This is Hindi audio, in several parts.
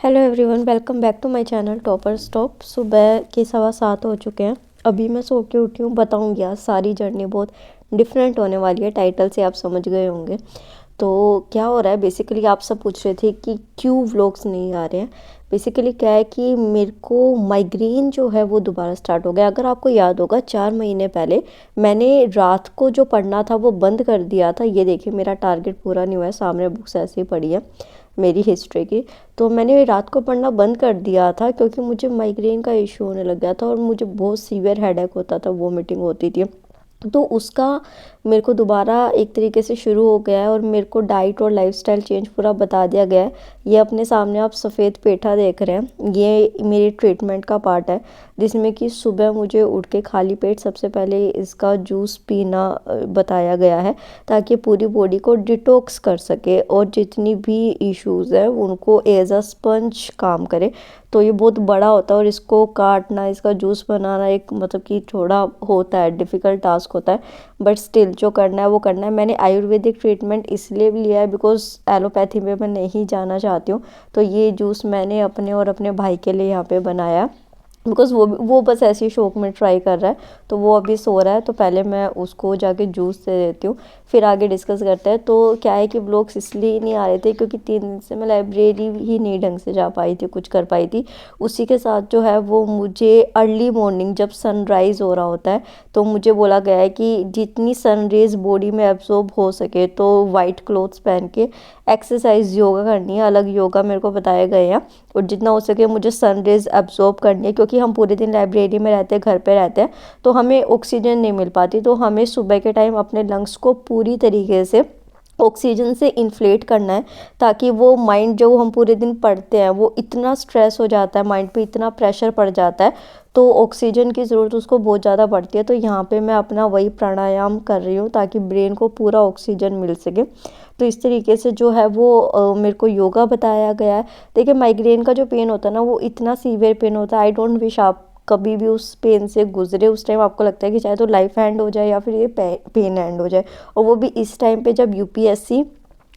Hello everyone, welcome back to my channel topper stop. सुबह के 7:15 हो चुके हैं। अभी मैं सो के उठी हूँ। बताऊँगी आज सारी जर्नी बहुत डिफरेंट होने वाली है। टाइटल से आप समझ गए होंगे। तो क्या हो रहा है, बेसिकली आप सब पूछ रहे थे कि क्यों व्लॉग्स नहीं आ रहे हैं। बेसिकली क्या है कि मेरे को माइग्रेन जो है वो दोबारा स्टार्ट हो गया। अगर आपको याद होगा 4 महीने पहले मैंने रात को जो पढ़ना था वो बंद कर दिया था। ये देखिए मेरा टारगेट पूरा नहीं हुआ है। सामने बुक्स ऐसे ही पड़ी है मेरी हिस्ट्री की। तो मैंने रात को पढ़ना बंद कर दिया था क्योंकि मुझे माइग्रेन का इशू होने लग गया था और मुझे बहुत सीवियर हेडेक होता था, वोमिटिंग होती थी। तो उसका मेरे को दोबारा एक तरीके से शुरू हो गया है और मेरे को डाइट और लाइफस्टाइल चेंज पूरा बता दिया गया है। ये अपने सामने आप सफ़ेद पेठा देख रहे हैं, ये मेरी ट्रीटमेंट का पार्ट है, जिसमें कि सुबह मुझे उठ के खाली पेट सबसे पहले इसका जूस पीना बताया गया है, ताकि पूरी बॉडी को डिटॉक्स कर सके और जितनी भी इश्यूज़ हैं उनको एज अ स्पंज काम करे। तो ये बहुत बड़ा होता है और इसको काटना, इसका जूस बनाना एक मतलब कि थोड़ा होता है, डिफ़िकल्ट टास्क होता है। बट स्टिल जो करना है वो करना है। मैंने आयुर्वेदिक ट्रीटमेंट इसलिए भी लिया है बिकॉज एलोपैथी में मैं नहीं जाना चाहती हूँ। तो ये जूस मैंने अपने और अपने भाई के लिए यहाँ पे बनाया, बिकॉज़ वो बस ऐसे ही शौक में ट्राई कर रहा है। तो वो अभी सो रहा है, तो पहले मैं उसको जाके जूस दे देती हूँ, फिर आगे डिस्कस करते हैं। तो क्या है कि व्लॉग्स इसलिए नहीं आ रहे थे क्योंकि 3 दिन से मैं लाइब्रेरी ही नहीं ढंग से जा पाई थी, कुछ कर पाई थी। उसी के साथ जो है वो मुझे अर्ली मॉर्निंग जब सनराइज़ हो रहा होता है तो मुझे बोला गया है कि जितनी सनरेज़ बॉडी में एब्जॉर्ब हो सके तो वाइट क्लोथ्स पहन के एक्सरसाइज योगा करनी है। अलग योगा मेरे को बताए गए हैं और जितना हो सके मुझे सनरेज एब्जॉर्ब करनी है, क्योंकि हम पूरे दिन लाइब्रेरी में रहते हैं, घर पे रहते हैं, तो हमें ऑक्सीजन नहीं मिल पाती। तो हमें सुबह के टाइम अपने लंग्स को पूरी तरीके से ऑक्सीजन से इन्फ्लेट करना है, ताकि वो माइंड जो हम पूरे दिन पढ़ते हैं वो इतना स्ट्रेस हो जाता है, माइंड पे इतना प्रेशर पड़ जाता है, तो ऑक्सीजन की ज़रूरत उसको बहुत ज़्यादा पड़ती है। तो यहाँ पे मैं अपना वही प्राणायाम कर रही हूँ ताकि ब्रेन को पूरा ऑक्सीजन मिल सके। तो इस तरीके से जो है वो मेरे को योगा बताया गया है। देखिए माइग्रेन का जो पेन होता है ना वो इतना सीवियर पेन होता है। आई डोंट विश आप कभी भी उस पेन से गुजरे। उस टाइम आपको लगता है कि चाहे तो लाइफ एंड हो जाए या फिर ये पेन एंड हो जाए, और वो भी इस टाइम पे जब यूपीएससी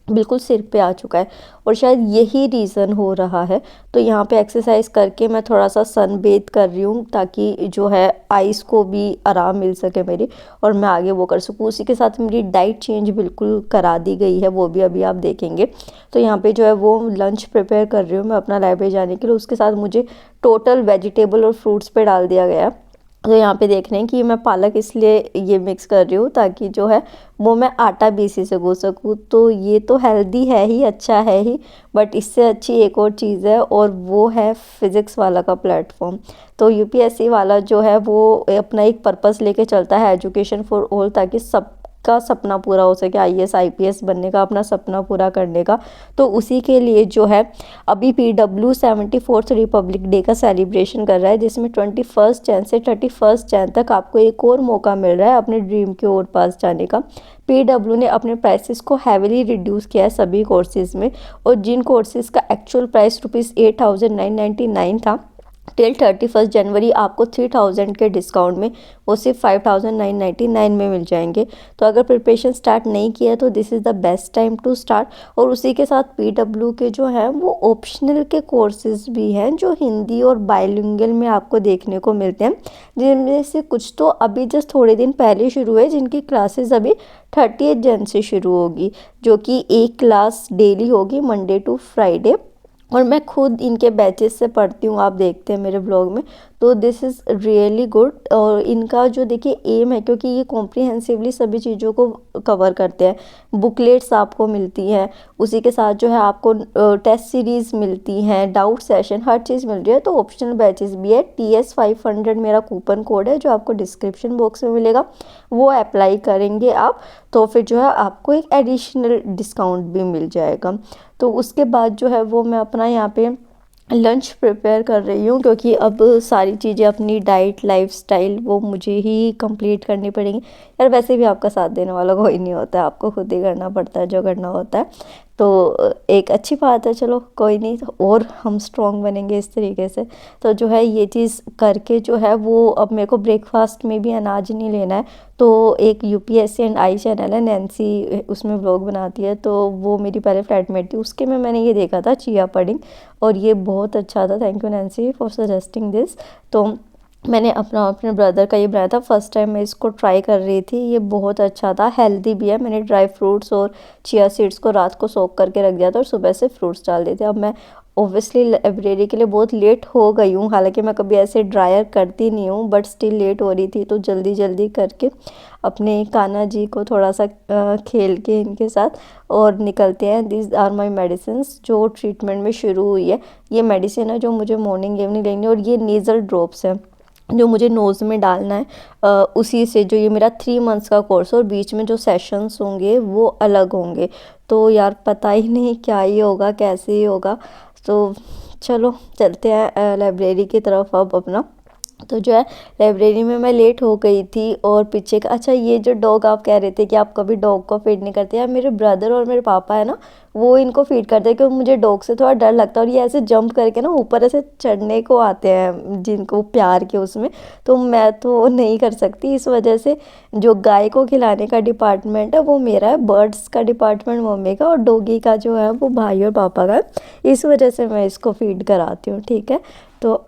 बिल्कुल सिर पे आ चुका है, और शायद यही रीज़न हो रहा है। तो यहाँ पे एक्सरसाइज करके मैं थोड़ा सा सन बेथ कर रही हूँ ताकि जो है आइज़ को भी आराम मिल सके मेरी, और मैं आगे वो कर सकूँ। उसी के साथ मेरी डाइट चेंज बिल्कुल करा दी गई है, वो भी अभी आप देखेंगे। तो यहाँ पे जो है वो लंच प्रिपेयर कर रही हूँ मैं अपना लाइब्रेरी जाने के लिए। उसके साथ मुझे टोटल वेजिटेबल और फ्रूट्स पे डाल दिया गया है। तो यहाँ पे देख रहे हैं कि मैं पालक इसलिए ये मिक्स कर रही हूँ ताकि जो है वो मैं आटा भी इसी से गूँथ सकूँ। तो ये तो हेल्दी है ही, अच्छा है ही, बट इससे अच्छी एक और चीज़ है और वो है फिज़िक्स वाला का प्लेटफॉर्म। तो यूपीएससी वाला जो है वो अपना एक पर्पस लेके चलता है, एजुकेशन फॉर ऑल, ताकि सबका सपना पूरा हो सके, आईएएस आईपीएस बनने का, अपना सपना पूरा करने का। तो उसी के लिए जो है अभी पीडब्ल्यू 74th रिपब्लिक डे का सेलिब्रेशन कर रहा है, जिसमें 21 जैन से 31 जैन तक आपको एक और मौका मिल रहा है अपने ड्रीम के और पास जाने का। पीडब्ल्यू ने अपने प्राइसेस को हैविली रिड्यूस किया है सभी कोर्सेज़ में, और जिन कोर्सेज़ का एक्चुअल प्राइस ₹8,999 था, टिल 31 जनवरी आपको 3000 के डिस्काउंट में वो सिर्फ 5999 में मिल जाएंगे। तो अगर प्रिपरेशन स्टार्ट नहीं किया है तो this is the best time to start. और उसी के साथ पीडब्ल्यू के जो हैं वो ऑप्शनल के कोर्सेज भी हैं जो हिंदी और बाइलिंगुअल में आपको देखने को मिलते हैं, जिनमें से कुछ तो अभी जस्ट थोड़े दिन पहले शुरू हुए, जिनकी क्लासेस अभी 30 जन से शुरू होगी, जो कि एक क्लास डेली होगी मंडे टू फ्राइडे। और मैं खुद इनके बैचेस से पढ़ती हूँ, आप देखते हैं मेरे ब्लॉग में। तो दिस इज़ रियली गुड। और इनका जो देखिए एम है, क्योंकि ये कॉम्प्रिहेंसिवली सभी चीज़ों को कवर करते हैं। बुकलेट्स आपको मिलती हैं, उसी के साथ जो है आपको टेस्ट सीरीज़ मिलती हैं, डाउट सेशन, हर चीज़ मिल रही है। तो ऑप्शनल बैचेस भी है। TS500 मेरा कूपन कोड है जो आपको डिस्क्रिप्शन बॉक्स में मिलेगा, वो अप्लाई करेंगे आप तो फिर जो है आपको एक एडिशनल डिस्काउंट भी मिल जाएगा। तो उसके बाद जो है वो मैं अपना यहाँ पे लंच प्रिपेयर कर रही हूँ, क्योंकि अब सारी चीज़ें अपनी डाइट लाइफस्टाइल वो मुझे ही कंप्लीट करनी पड़ेंगी। यार वैसे भी आपका साथ देने वाला कोई नहीं होता है, आपको खुद ही करना पड़ता है जो करना होता है। तो एक अच्छी बात है, चलो कोई नहीं, तो और हम स्ट्रॉन्ग बनेंगे इस तरीके से। तो जो है ये चीज़ करके जो है वो, अब मेरे को ब्रेकफास्ट में भी अनाज नहीं लेना है। तो एक यूपीएससी एंड आई चैनल है, नैन्सी उसमें व्लॉग बनाती है, तो वो मेरी पहले फ्लैटमेट थी, उसके में मैंने ये देखा था चिया पुडिंग, और ये बहुत अच्छा था। Thank you Nancy for suggesting this. तो मैंने अपने ब्रदर का ये बनाया था, फर्स्ट टाइम मैं इसको ट्राई कर रही थी, ये बहुत अच्छा था, हेल्दी भी है। मैंने ड्राई फ्रूट्स और चिया सीड्स को रात को सोक करके रख दिया था और सुबह से फ्रूट्स डाल दिए थे। अब मैं ओब्वियसली लाइब्रेरी के लिए बहुत लेट हो गई हूँ, हालांकि मैं कभी ऐसे ड्रायर करती नहीं हूँ, बट स्टिल लेट हो रही थी, तो जल्दी जल्दी करके अपने कान्हा जी को थोड़ा सा खेल के इनके साथ और निकलते हैं। दिस आर माई मेडिसिन्स जो ट्रीटमेंट में शुरू हुई है। ये मेडिसिन है जो मुझे मॉर्निंग इवनिंग लेनी है, और ये नेज़ल ड्रॉप्स है जो मुझे नोज़ में डालना है। उसी से जो ये मेरा 3 मंथ्स का कोर्स है, और बीच में जो सेशंस होंगे वो अलग होंगे। तो यार पता ही नहीं क्या ही होगा, कैसे ही होगा। तो चलो चलते हैं लाइब्रेरी की तरफ अब अपना। तो जो है लाइब्रेरी में मैं लेट हो गई थी, और पीछे का, अच्छा ये जो डॉग आप कह रहे थे कि आप कभी डॉग को फीड नहीं करते, यार मेरे ब्रदर और मेरे पापा है ना, वो इनको फीड करते हैं, क्योंकि मुझे डॉग से थोड़ा डर लगता है, और ये ऐसे जंप करके ना ऊपर ऐसे चढ़ने को आते हैं जिनको प्यार के उसमें, तो मैं तो नहीं कर सकती। इस वजह से जो गाय को खिलाने का डिपार्टमेंट है वो मेरा है, बर्ड्स का डिपार्टमेंट मम्मी का, और डॉगी का जो है वो भाई और पापा का है। इस वजह से मैं इसको फीड कराती हूँ, ठीक है। तो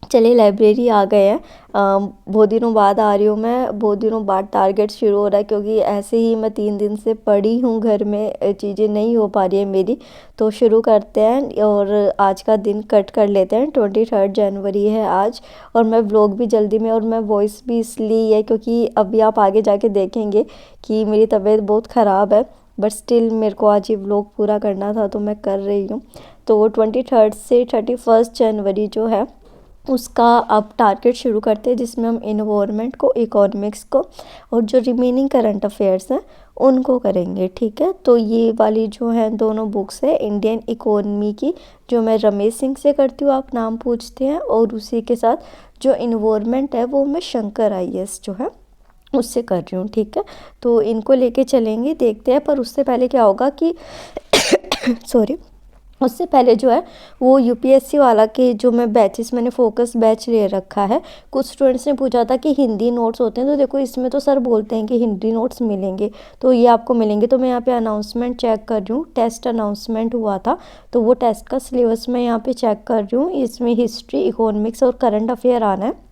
चलिए लाइब्रेरी आ गए हैं। बहुत दिनों बाद आ रही हूँ मैं, बहुत दिनों बाद टारगेट शुरू हो रहा है, क्योंकि ऐसे ही मैं 3 दिन से पड़ी हूँ घर में, चीज़ें नहीं हो पा रही है मेरी। तो शुरू करते हैं, और आज का दिन कट कर लेते हैं। 23 जनवरी है आज, और मैं व्लॉग भी जल्दी में, और मैं वॉइस भी इसलिए है क्योंकि अभी आप आगे जाके देखेंगे कि मेरी तबीयत बहुत ख़राब है, बट स्टिल मेरे को आज ये व्लॉग पूरा करना था, तो मैं कर रही हूँ। तो 23 से 31 जनवरी जो है उसका अब टारगेट शुरू करते हैं, जिसमें हम इन्वायरमेंट को, इकोनॉमिक्स को, और जो रिमेनिंग करंट अफेयर्स हैं उनको करेंगे, ठीक है। तो ये वाली जो है दोनों बुक्स है इंडियन इकोनॉमी की, जो मैं रमेश सिंह से करती हूँ, आप नाम पूछते हैं, और उसी के साथ जो इन्वायरमेंट है वो मैं शंकर आईएएस जो है उससे कर रही हूँ, ठीक है। तो इनको लेके चलेंगे, देखते हैं। पर उससे पहले क्या होगा कि सॉरी, उससे पहले जो है वो यूपीएससी वाला के जो मैं बैचेस, मैंने फोकस बैच ले रखा है। कुछ स्टूडेंट्स ने पूछा था कि हिंदी नोट्स होते हैं, तो देखो इसमें तो सर बोलते हैं कि हिंदी नोट्स मिलेंगे, तो ये आपको मिलेंगे। तो मैं यहाँ पे अनाउंसमेंट चेक कर रही हूँ, टेस्ट अनाउंसमेंट हुआ था, तो वो टेस्ट का सिलेबस मैं यहाँ पे चेक कर रही हूँ। इसमें हिस्ट्री, इकोनॉमिक्स और करंट अफेयर आना है,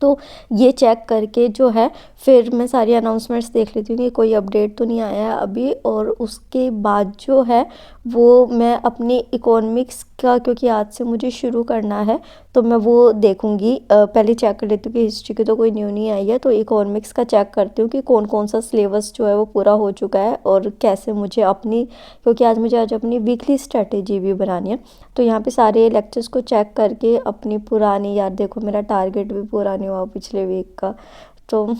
तो ये चेक करके जो है फिर मैं सारी अनाउंसमेंट्स देख लेती हूँ कि कोई अपडेट तो नहीं आया है अभी। और उसके बाद जो है वो मैं अपनी इकोनॉमिक्स का, क्योंकि आज से मुझे शुरू करना है, तो मैं वो देखूँगी। पहले चेक कर लेती हूँ कि हिस्ट्री की तो कोई न्यू नहीं आई है, तो इकोनॉमिक्स का चेक करती हूँ कि कौन कौन सा सिलेबस जो है वो पूरा हो चुका है, और कैसे मुझे अपनी, क्योंकि आज अपनी वीकली स्ट्रेटेजी भी बनानी है। तो यहाँ पे सारे लेक्चर्स को चेक करके अपनी पुरानी, यार देखो मेरा टारगेट भी पूरा नहीं हुआ पिछले वीक का, तो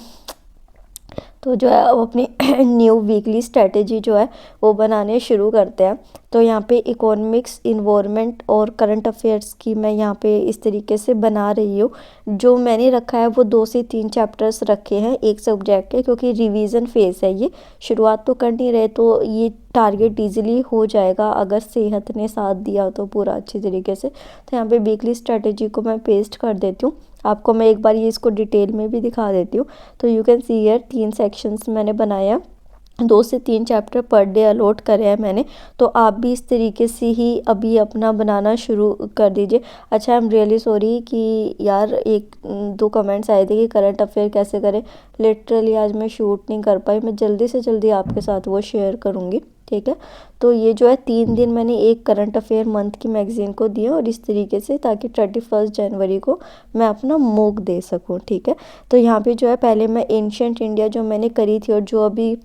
जो है अब अपनी न्यू वीकली स्ट्रेटेजी जो है वो बनाने शुरू करते हैं। तो यहाँ पे इकोनॉमिक्स, इन्वायरमेंट और करंट अफेयर्स की मैं यहाँ पे इस तरीके से बना रही हूँ। जो मैंने रखा है वो 2 से 3 चैप्टर्स रखे हैं एक सब्जेक्ट के, क्योंकि रिवीजन फेज है ये, शुरुआत तो कर नहीं रहे, तो ये टारगेट ईजिली हो जाएगा अगर सेहत ने साथ दिया तो पूरा अच्छी तरीके से। तो यहाँ पे वीकली स्ट्रेटेजी को मैं पेस्ट कर देती हूँ, आपको मैं एक बार ये इसको डिटेल में भी दिखा देती हूँ। तो you can see here 3 sections मैंने बनाया, 2 से 3 चैप्टर पर डे अलॉट करे हैं मैंने। तो आप भी इस तरीके से ही अभी अपना बनाना शुरू कर दीजिए। अच्छा, आई एम रियली सॉरी कि यार 1-2 कमेंट्स आए थे कि करंट अफेयर कैसे करें। लिटरली आज मैं शूट नहीं कर पाई, मैं जल्दी से जल्दी आपके साथ वो शेयर करूँगी, ठीक है। तो ये जो है 3 दिन मैंने एक करंट अफेयर मंथ की मैगजीन को दिया, और इस तरीके से, ताकि 31 जनवरी को मैं अपना मॉक दे सकूँ, ठीक है। तो यहाँ पे जो है पहले मैं एंशिएंट इंडिया जो मैंने करी थी, और जो अभी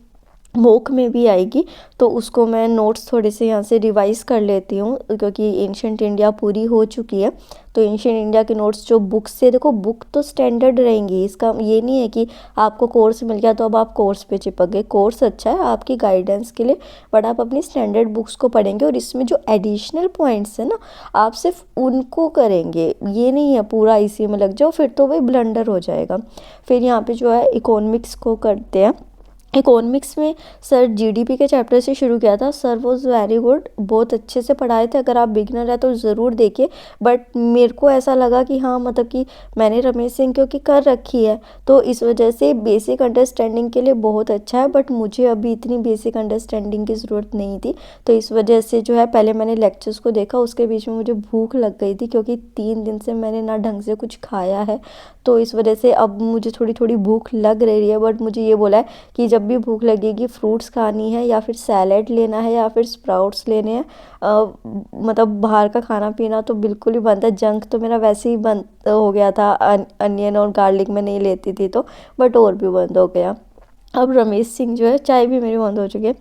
मॉक में भी आएगी, तो उसको मैं नोट्स थोड़े से यहाँ से रिवाइज़ कर लेती हूँ, क्योंकि एंशिएंट इंडिया पूरी हो चुकी है। तो एंशिएंट इंडिया के नोट्स जो बुक से, देखो बुक तो स्टैंडर्ड रहेंगी, इसका ये नहीं है कि आपको कोर्स मिल गया तो अब आप कोर्स पे चिपक गए। कोर्स अच्छा है आपकी गाइडेंस के लिए, बट आप अपनी स्टैंडर्ड बुक्स को पढ़ेंगे, और इसमें जो एडिशनल पॉइंट्स है ना, आप सिर्फ उनको करेंगे, ये नहीं है पूरा इसी में लग जाओ, फिर तो वही ब्लंडर हो जाएगा। फिर यहाँ पे जो है इकोनॉमिक्स को करते हैं। इकोनॉमिक्स में सर जीडीपी के चैप्टर से शुरू किया था। सर वॉज वेरी गुड, बहुत अच्छे से पढ़ाए थे। अगर आप बिगिनर है तो ज़रूर देखिए। बट मेरे को ऐसा लगा कि हाँ मतलब कि मैंने रमेश सिंह क्योंकि कर रखी है तो इस वजह से बेसिक अंडरस्टैंडिंग के लिए बहुत अच्छा है। बट मुझे अभी इतनी बेसिक अंडरस्टैंडिंग की ज़रूरत नहीं थी, तो इस वजह से जो है पहले मैंने लेक्चर्स को देखा, उसके बीच में मुझे भूख लग गई थी क्योंकि 3 दिन से मैंने ना ढंग से कुछ खाया है। तो इस वजह से अब मुझे थोड़ी थोड़ी भूख लग रही है। बट मुझे ये बोला है कि जब भी भूख लगेगी फ्रूट्स खानी है या फिर सैलेड लेना है या फिर स्प्राउट्स लेने हैं। मतलब बाहर का खाना पीना तो बिल्कुल ही बंद है। जंक तो मेरा वैसे ही बंद हो गया था, अनियन और गार्लिक में नहीं लेती थी तो, बट और भी बंद हो गया। अब रमेश सिंह जो है, चाय भी मेरी बंद हो चुकी है,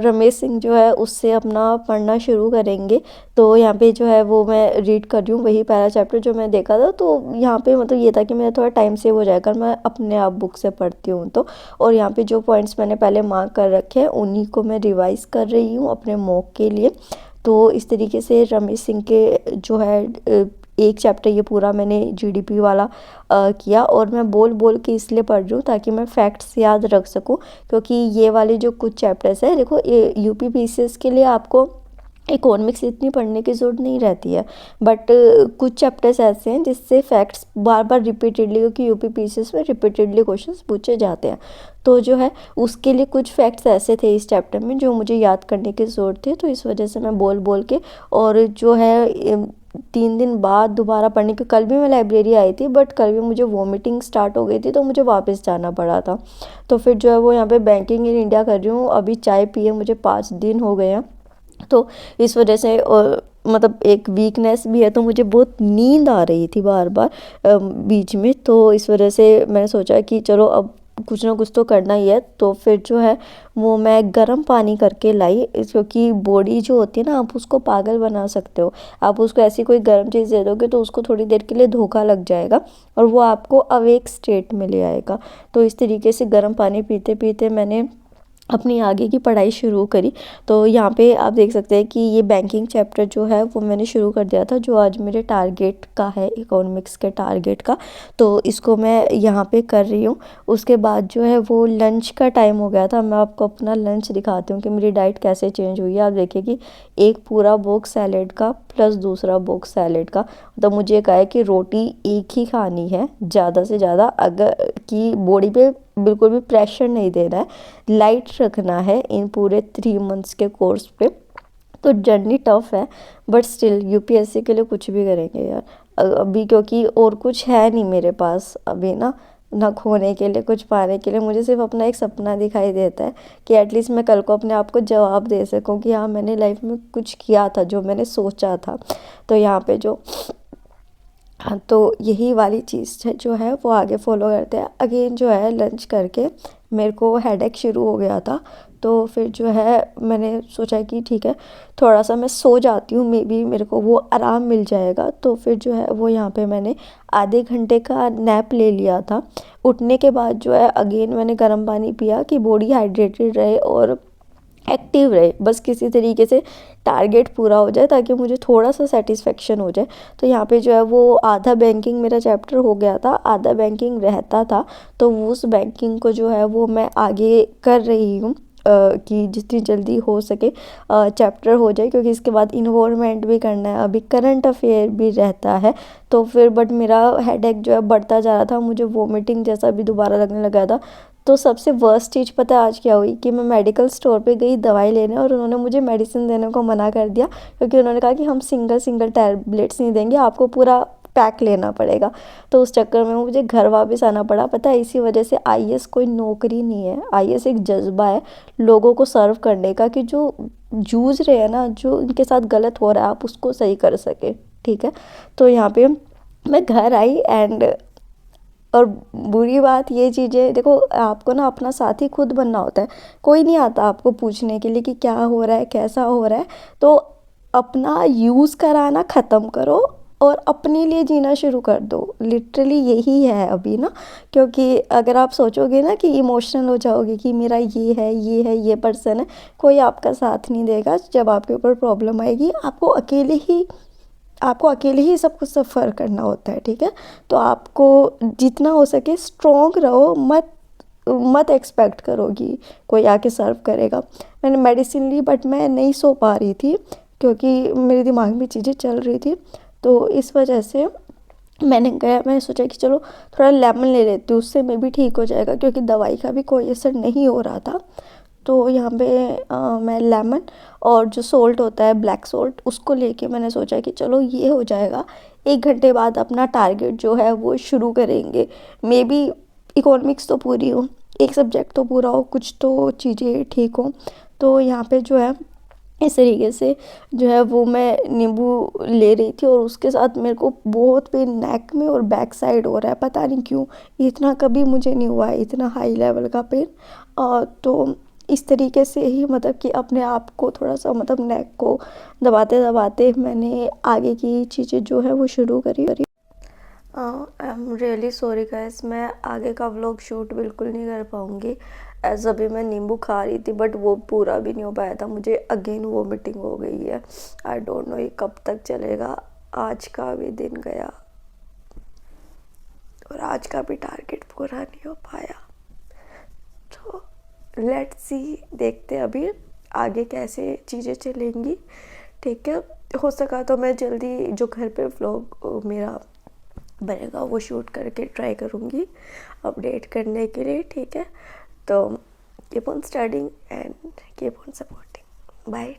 रमेश सिंह जो है उससे अपना पढ़ना शुरू करेंगे। तो यहाँ पे जो है वो मैं रीड कर रही हूँ वही पहला चैप्टर जो मैं देखा था। तो यहाँ पे मतलब ये था कि मेरा थोड़ा टाइम सेव हो जाएगा, मैं अपने आप बुक से पढ़ती हूँ तो। और यहाँ पे जो पॉइंट्स मैंने पहले मार्क कर रखे हैं उन्हीं को मैं रिवाइज कर रही हूँ अपने मॉक के लिए। तो इस तरीके से रमेश सिंह के जो है एक चैप्टर ये पूरा मैंने जीडीपी वाला किया। और मैं बोल बोल के इसलिए पढ़ रही हूँ ताकि मैं फैक्ट्स याद रख सकूँ, क्योंकि ये वाले जो कुछ चैप्टर्स है, देखो यूपी पीसीएस के लिए आपको इकोनॉमिक्स इतनी पढ़ने की ज़रूरत नहीं रहती है। बट कुछ चैप्टर्स ऐसे हैं जिससे फैक्ट्स बार बार रिपीटेडली, क्योंकि यूपी पीसीएस में रिपीटेडली क्वेश्चंस पूछे जाते हैं, तो जो है उसके लिए कुछ फैक्ट्स ऐसे थे इस चैप्टर में जो मुझे याद करने की ज़रूरत थी। तो इस वजह से मैं बोल बोल के, और जो है 3 दिन बाद दोबारा पढ़ने की, कल भी मैं लाइब्रेरी आई थी बट कल भी मुझे वॉमिटिंग स्टार्ट हो गई थी तो मुझे वापस जाना पड़ा था। तो फिर जो है वो यहाँ पे बैंकिंग इन इंडिया कर रही हूँ। अभी चाय पिए मुझे 5 दिन हो गए हैं, तो इस वजह से मतलब एक वीकनेस भी है, तो मुझे बहुत नींद आ रही थी बार बार बीच में। तो इस वजह से मैंने सोचा कि चलो अब कुछ ना कुछ तो करना ही है। तो फिर जो है वो मैं गर्म पानी करके लाई, क्योंकि बॉडी जो होती है ना, आप उसको पागल बना सकते हो। आप उसको ऐसी कोई गर्म चीज़ दे दोगे तो उसको थोड़ी देर के लिए धोखा लग जाएगा और वो आपको अवेक स्टेट में ले आएगा। तो इस तरीके से गर्म पानी पीते पीते मैंने अपनी आगे की पढ़ाई शुरू करी। तो यहाँ पे आप देख सकते हैं कि ये बैंकिंग चैप्टर जो है वो मैंने शुरू कर दिया था, जो आज मेरे टारगेट का है, इकोनॉमिक्स के टारगेट का। तो इसको मैं यहाँ पे कर रही हूँ। उसके बाद जो है वो लंच का टाइम हो गया था। मैं आपको अपना लंच दिखाती हूँ कि मेरी डाइट कैसे चेंज हुई है। आप देखिए कि एक पूरा बॉक्स सैलेड का प्लस दूसरा बॉक्स सैलेड का। तो मुझे कहा है कि रोटी एक ही खानी है ज़्यादा से ज़्यादा, अगर कि बॉडी पे बिल्कुल भी प्रेशर नहीं देना है, लाइट रखना है इन पूरे 3 मंथ्स के कोर्स पे। तो जर्नी टफ है बट स्टिल यूपीएससी के लिए कुछ भी करेंगे यार। अभी क्योंकि और कुछ है नहीं मेरे पास अभी ना खोने के लिए कुछ पाने के लिए। मुझे सिर्फ अपना एक सपना दिखाई देता है कि एटलीस्ट मैं कल को अपने आप को जवाब दे सकूं कि हाँ मैंने लाइफ में कुछ किया था जो मैंने सोचा था। तो यहाँ पे जो, हाँ, तो यही वाली चीज़ जो है वो आगे फॉलो करते हैं। अगेन जो है लंच करके मेरे को हेडेक शुरू हो गया था, तो फिर जो है मैंने सोचा कि ठीक है थोड़ा सा मैं सो जाती हूँ, मे बी मेरे को वो आराम मिल जाएगा। तो फिर जो है वो यहाँ पे मैंने आधे घंटे का नैप ले लिया था। उठने के बाद जो है अगेन मैंने गर्म पानी पिया कि बॉडी हाइड्रेटेड रहे और एक्टिव रहे, बस किसी तरीके से टारगेट पूरा हो जाए ताकि मुझे थोड़ा सा सेटिस्फेक्शन हो जाए। तो यहाँ पे जो है वो आधा बैंकिंग मेरा चैप्टर हो गया था, आधा बैंकिंग रहता था। तो उस बैंकिंग को जो है वो मैं आगे कर रही हूँ कि जितनी जल्दी हो सके चैप्टर हो जाए, क्योंकि इसके बाद इन्वॉल्वमेंट भी करना है, अभी करंट अफेयर भी रहता है। तो फिर बट मेरा हेडेक जो है बढ़ता जा रहा था, मुझे वोमिटिंग जैसा भी दोबारा लगने लगा था। तो सबसे वर्स्ट चीज़ पता है आज क्या हुई कि मैं मेडिकल स्टोर पे गई दवाई लेने और उन्होंने मुझे मेडिसिन देने को मना कर दिया, क्योंकि उन्होंने कहा कि हम सिंगल सिंगल टैबलेट्स नहीं देंगे, आपको पूरा पैक लेना पड़ेगा। तो उस चक्कर में मुझे घर वापस आना पड़ा। पता है इसी वजह से आईएएस कोई नौकरी नहीं है, आईएएस एक जज्बा है लोगों को सर्व करने का, कि जो जूझ रहे हैं ना, जो इनके साथ गलत हो रहा है आप उसको सही कर सके। ठीक है, तो यहाँ पे मैं घर आई एंड, और बुरी बात ये चीज़ें देखो, आपको ना अपना साथी खुद बनना होता है, कोई नहीं आता आपको पूछने के लिए कि क्या हो रहा है कैसा हो रहा है। तो अपना यूज़ कराना ख़त्म करो और अपने लिए जीना शुरू कर दो, लिटरली यही है अभी ना। क्योंकि अगर आप सोचोगे ना कि इमोशनल हो जाओगे कि मेरा ये पर्सन है, कोई आपका साथ नहीं देगा। जब आपके ऊपर प्रॉब्लम आएगी आपको अकेले ही सब कुछ सफ़र करना होता है। ठीक है, तो आपको जितना हो सके स्ट्रॉन्ग रहो, मत मत एक्सपेक्ट करो कि कोई आके सर्व करेगा। मैंने मेडिसिन ली बट मैं नहीं सो पा रही थी क्योंकि मेरे दिमाग में चीज़ें चल रही थी। तो इस वजह से मैंने सोचा कि चलो थोड़ा लेमन ले लेती हूँ, उससे मैं भी ठीक हो जाएगा, क्योंकि दवाई का भी कोई असर नहीं हो रहा था। तो यहाँ पे मैं लेमन और जो सोल्ट होता है ब्लैक सोल्ट, उसको लेके मैंने सोचा कि चलो ये हो जाएगा। 1 घंटे बाद अपना टारगेट जो है वो शुरू करेंगे। मे बी इकोनॉमिक्स तो पूरी हो, एक सब्जेक्ट तो पूरा हो, कुछ तो चीज़ें ठीक हो। तो यहाँ पे जो है इस तरीके से जो है वो मैं नींबू ले रही थी, और उसके साथ मेरे को बहुत पेन नेक में और बैक साइड हो रहा है, पता नहीं क्यों। इतना कभी मुझे नहीं हुआ है, इतना हाई लेवल का पेन। तो इस तरीके से ही मतलब कि अपने आप को थोड़ा सा मतलब नेक को दबाते दबाते मैंने आगे की चीज़ें जो है वो शुरू करी। I am really sorry guys, मैं आगे का व्लॉग शूट बिल्कुल नहीं कर पाऊँगी। एज अभी मैं नींबू खा रही थी बट वो पूरा भी नहीं हो पाया था, मुझे अगेन वोमिटिंग हो गई है। आई डोंट नो ये कब तक चलेगा। आज का भी दिन गया और आज का भी टारगेट पूरा नहीं हो पाया। तो लेट्स सी, देखते अभी आगे कैसे चीज़ें चलेंगी। ठीक है, हो सका तो मैं जल्दी जो घर पे व्लॉग मेरा बनेगा वो शूट करके ट्राई करूँगी अपडेट करने के लिए। ठीक है, तो keep on studying and keep on supporting. Bye.